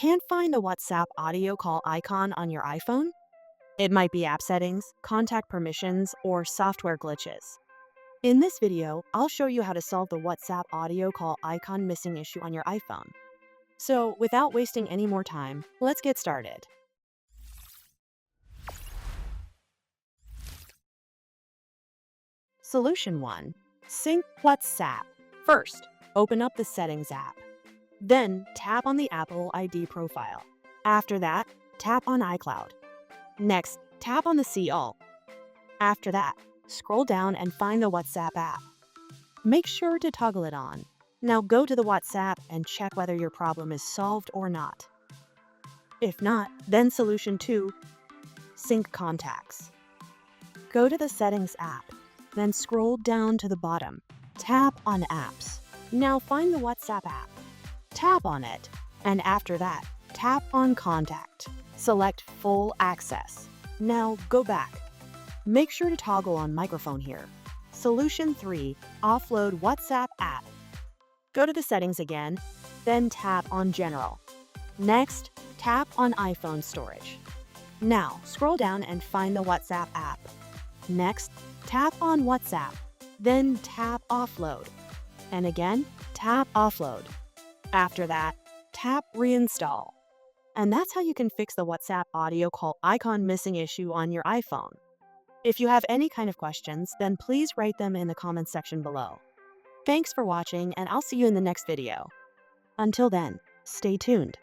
Can't find the WhatsApp audio call icon on your iPhone? It might be app settings, contact permissions, or software glitches. In this video, I'll show you how to solve the WhatsApp audio call icon missing issue on your iPhone. So, without wasting any more time, let's get started. Solution 1. Sync WhatsApp. First, open up the Settings app. Then, tap on the Apple ID profile. After that, tap on iCloud. Next, tap on the See All. After that, scroll down and find the WhatsApp app. Make sure to toggle it on. Now go to the WhatsApp and check whether your problem is solved or not. If not, then Solution 2, Sync Contacts. Go to the Settings app, then scroll down to the bottom. Tap on Apps. Now find the WhatsApp app. Tap on it, and after that, tap on Contact. Select Full Access. Now go back. Make sure to toggle on microphone here. Solution 3, Offload WhatsApp app. Go to the settings again, then tap on General. Next, tap on iPhone storage. Now, scroll down and find the WhatsApp app. Next, tap on WhatsApp, then tap Offload. And again, tap Offload. After that, tap Reinstall. And that's how you can fix the WhatsApp audio call icon missing issue on your iPhone. If you have any kind of questions, then please write them in the comments section below. Thanks for watching, and I'll see you in the next video. Until then, stay tuned.